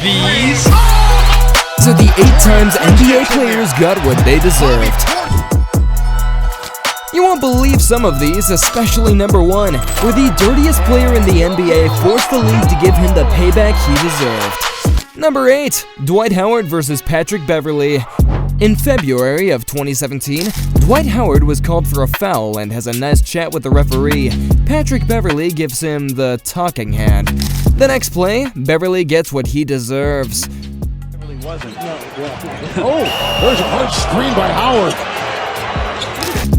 these. So the 8 times NBA players got what they deserved. You won't believe some of these, especially number 1, where the dirtiest player in the NBA forced the league to give him the payback he deserved. Number 8, Dwight Howard versus Patrick Beverley. In February of 2017, Dwight Howard was called for a foul and has a nice chat with the referee. Patrick Beverley gives him the talking hand. The next play, Beverley gets what he deserves. Wasn't. Oh, there's a hard screen by Howard.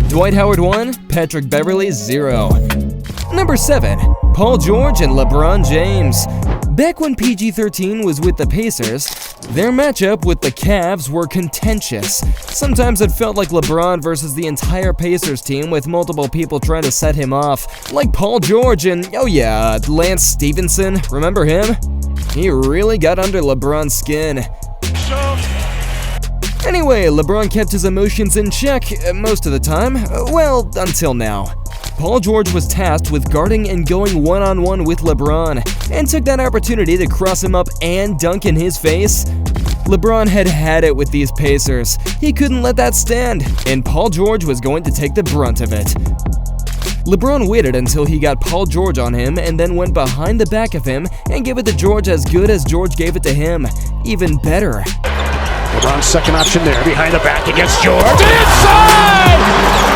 Dwight Howard 1, Patrick Beverley 0. Number 7, Paul George and LeBron James. Back when PG-13 was with the Pacers, their matchup with the Cavs were contentious. Sometimes it felt like LeBron versus the entire Pacers team with multiple people trying to set him off, like Paul George and, oh yeah, Lance Stevenson, remember him? He really got under LeBron's skin. Anyway, LeBron kept his emotions in check most of the time, well, until now. Paul George was tasked with guarding and going one-on-one with LeBron, and took that opportunity to cross him up and dunk in his face. LeBron had it with these Pacers. He couldn't let that stand, and Paul George was going to take the brunt of it. LeBron waited until he got Paul George on him and then went behind the back of him and gave it to George as good as George gave it to him. Even better. LeBron's second option there, behind the back against George. Inside!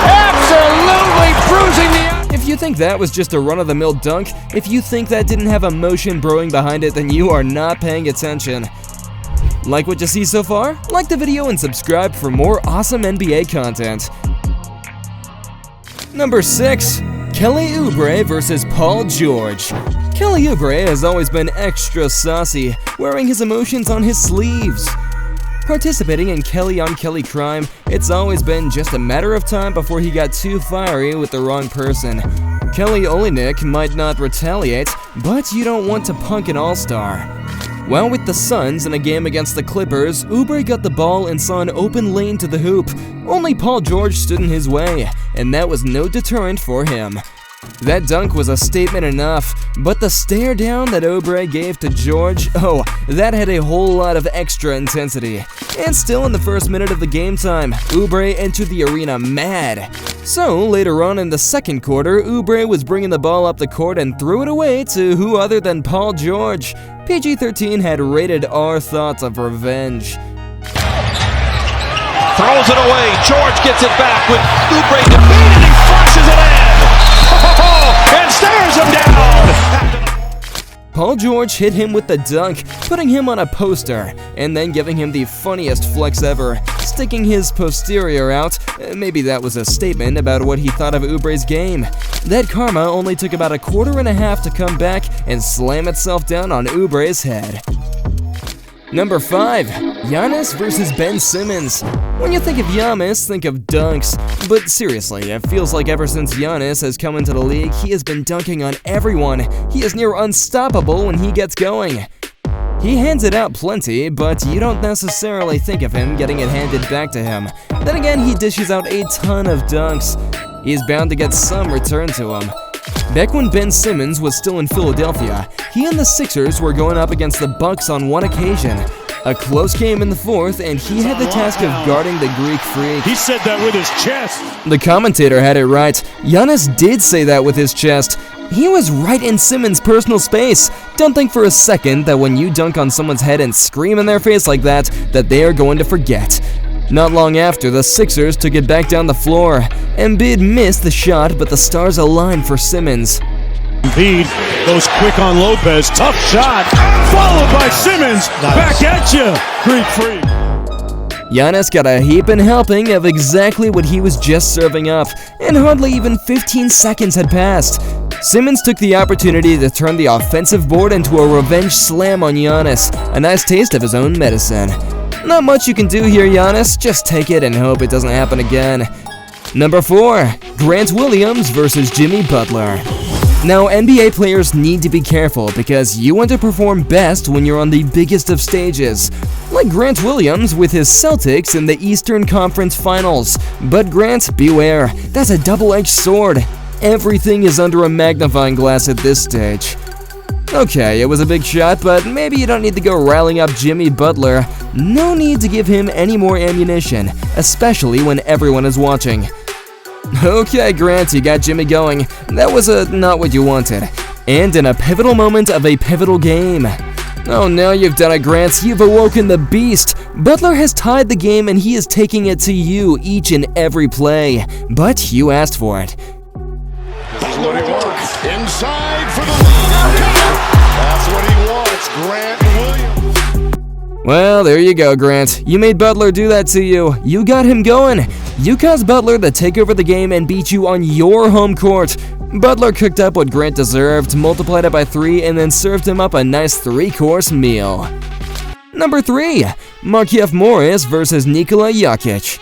Absolutely bruising the... If you think that was just a run-of-the-mill dunk, if you think that didn't have emotion brewing behind it, then you are not paying attention. Like what you see so far? Like the video and subscribe for more awesome NBA content. Number 6, Kelly Oubre versus Paul George. Kelly Oubre has always been extra saucy, wearing his emotions on his sleeves. Participating in Kelly on Kelly crime, it's always been just a matter of time before he got too fiery with the wrong person. Kelly Olynyk might not retaliate, but you don't want to punk an all-star. While with the Suns in a game against the Clippers, Oubre got the ball and saw an open lane to the hoop. Only Paul George stood in his way, and that was no deterrent for him. That dunk was a statement enough, but the stare down that Oubre gave to George, oh, that had a whole lot of extra intensity. And still in the first minute of the game time, Oubre entered the arena mad. So later on in the second quarter, Oubre was bringing the ball up the court and threw it away to who other than Paul George. PG-13 had rated R thoughts of revenge. Throws it away. George gets it back with Oubre defeated. He flushes it in. And stares him down. Paul George hit him with the dunk, putting him on a poster, and then giving him the funniest flex ever, sticking his posterior out. Maybe that was a statement about what he thought of Oubre's game. That karma only took about a quarter and a half to come back and slam itself down on Oubre's head. Number 5, Giannis versus Ben Simmons. When you think of Giannis, think of dunks. But seriously, it feels like ever since Giannis has come into the league, he has been dunking on everyone. He is near unstoppable when he gets going. He hands it out plenty, but you don't necessarily think of him getting it handed back to him. Then again, he dishes out a ton of dunks. He's bound to get some return to him. Back when Ben Simmons was still in Philadelphia, he and the Sixers were going up against the Bucks on one occasion. A close game in the fourth, and he had the task of guarding the Greek freak. He said that with his chest. The commentator had it right. Giannis did say that with his chest. He was right in Simmons' personal space. Don't think for a second that when you dunk on someone's head and scream in their face like that they are going to forget. Not long after, the Sixers took it back down the floor. Embiid missed the shot, but the stars aligned for Simmons. Embiid goes quick on Lopez. Tough shot. Followed by Simmons. Nice. Back at you. Greek freak. Giannis got a heaping helping of exactly what he was just serving up, and hardly even 15 seconds had passed. Simmons took the opportunity to turn the offensive board into a revenge slam on Giannis, a nice taste of his own medicine. Not much you can do here, Giannis. Just take it and hope it doesn't happen again. Number 4, Grant Williams versus Jimmy Butler. Now, NBA players need to be careful because you want to perform best when you're on the biggest of stages. Like Grant Williams with his Celtics in the Eastern Conference Finals. But Grant, beware, that's a double-edged sword. Everything is under a magnifying glass at this stage. Okay, it was a big shot, but maybe you don't need to go riling up Jimmy Butler. No need to give him any more ammunition, especially when everyone is watching. Okay, Grant, you got Jimmy going. That was not what you wanted. And in a pivotal moment of a pivotal game. Oh no, you've done it, Grant. You've awoken the beast. Butler has tied the game and he is taking it to you each and every play. But you asked for it. This is what he wants. Inside for the lead. That's what he wants. Grant Williams. Well, there you go, Grant. You made Butler do that to you. You got him going. You caused Butler to take over the game and beat you on your home court. Butler cooked up what Grant deserved, multiplied it by 3, and then served him up a nice 3-course meal. Number 3, Markieff Morris versus Nikola Jokic.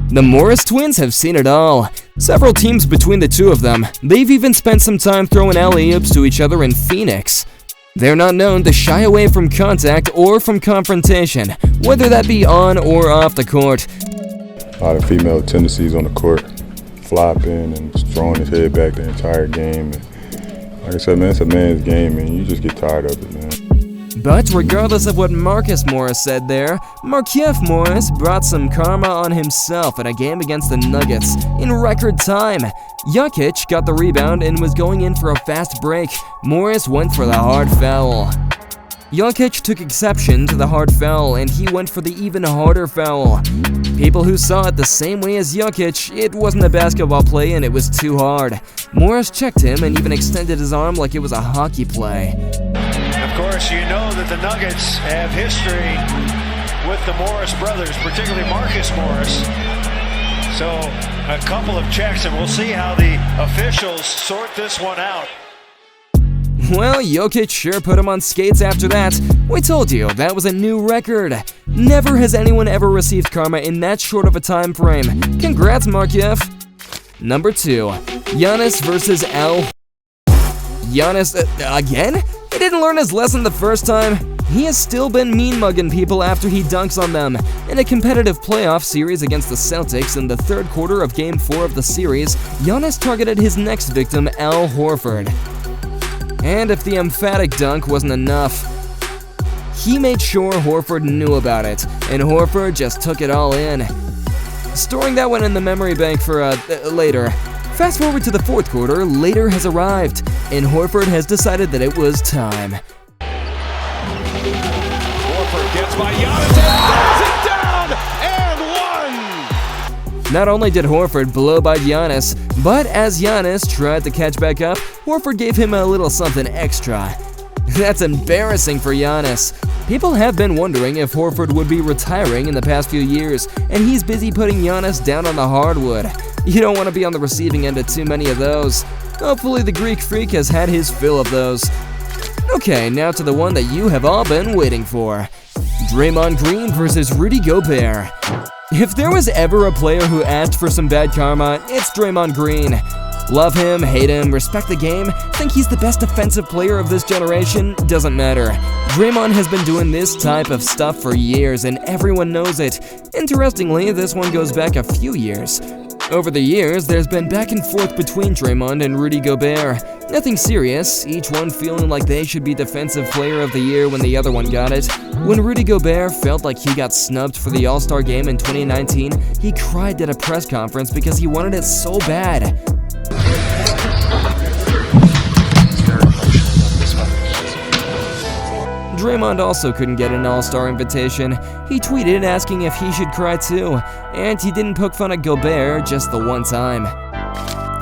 The Morris twins have seen it all. Several teams between the two of them. They've even spent some time throwing alley-oops to each other in Phoenix. They're not known to shy away from contact or from confrontation, whether that be on or off the court. A lot of female tendencies on the court, flopping and just throwing his head back the entire game. And like I said, man, it's a man's game, and you just get tired of it, man. But regardless of what Marcus Morris said there, Markieff Morris brought some karma on himself in a game against the Nuggets in record time. Jokic got the rebound and was going in for a fast break. Morris went for the hard foul. Jokic took exception to the hard foul, and he went for the even harder foul. People who saw it the same way as Jokic, it wasn't a basketball play and it was too hard. Morris checked him and even extended his arm like it was a hockey play. Of course, you know that the Nuggets have history with the Morris brothers, particularly Marcus Morris. So a couple of checks, and we'll see how the officials sort this one out. Well, Jokic sure put him on skates after that. We told you, that was a new record. Never has anyone ever received karma in that short of a time frame. Congrats, Markieff. Number 2, Giannis versus Al. Giannis, again? He didn't learn his lesson the first time. He has still been mean-mugging people after he dunks on them. In a competitive playoff series against the Celtics in the third quarter of Game 4 of the series, Giannis targeted his next victim, Al Horford. And if the emphatic dunk wasn't enough, he made sure Horford knew about it, and Horford just took it all in. Storing that one in the memory bank for later. Fast forward to the fourth quarter, later has arrived, and Horford has decided that it was time. Horford gets by Giannis and throws it down and one! Not only did Horford blow by Giannis, but as Giannis tried to catch back up, Horford gave him a little something extra. That's embarrassing for Giannis. People have been wondering if Horford would be retiring in the past few years, and he's busy putting Giannis down on the hardwood. You don't want to be on the receiving end of too many of those. Hopefully the Greek Freak has had his fill of those. Okay, now to the one that you have all been waiting for. Draymond Green versus Rudy Gobert. If there was ever a player who asked for some bad karma, it's Draymond Green. Love him, hate him, respect the game, think he's the best defensive player of this generation, doesn't matter. Draymond has been doing this type of stuff for years and everyone knows it. Interestingly, this one goes back a few years. Over the years, there's been back and forth between Draymond and Rudy Gobert. Nothing serious, each one feeling like they should be Defensive Player of the Year when the other one got it. When Rudy Gobert felt like he got snubbed for the All-Star game in 2019, he cried at a press conference because he wanted it so bad. Draymond also couldn't get an All-Star invitation. He tweeted asking if he should cry too, and he didn't poke fun at Gobert just the one time.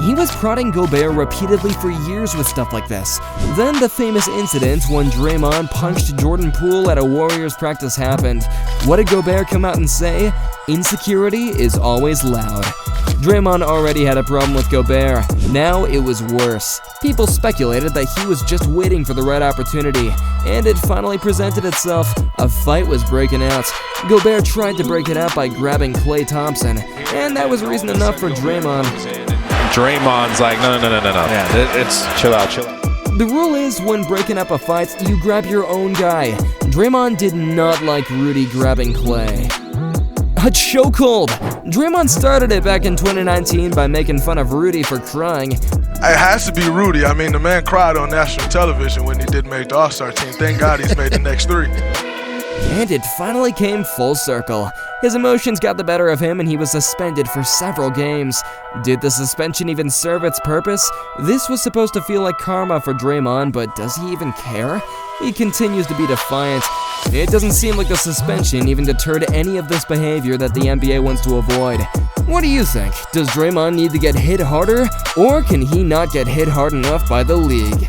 He was prodding Gobert repeatedly for years with stuff like this. Then the famous incident when Draymond punched Jordan Poole at a Warriors practice happened. What did Gobert come out and say? Insecurity is always loud. Draymond already had a problem with Gobert. Now it was worse. People speculated that he was just waiting for the right opportunity, and it finally presented itself. A fight was breaking out. Gobert tried to break it out by grabbing Klay Thompson, and that was reason enough for Draymond. Draymond's like, no. Yeah, it's chill out. The rule is when breaking up a fight, you grab your own guy. Draymond did not like Rudy grabbing Klay. A chokehold! Draymond started it back in 2019 by making fun of Rudy for crying. It has to be Rudy. I mean, the man cried on national television when he didn't make the All-Star team. Thank God he's made the next 3. And it finally came full circle. His emotions got the better of him and he was suspended for several games. Did the suspension even serve its purpose? This was supposed to feel like karma for Draymond, but does he even care? He continues to be defiant. It doesn't seem like the suspension even deterred any of this behavior that the NBA wants to avoid. What do you think? Does Draymond need to get hit harder, or can he not get hit hard enough by the league?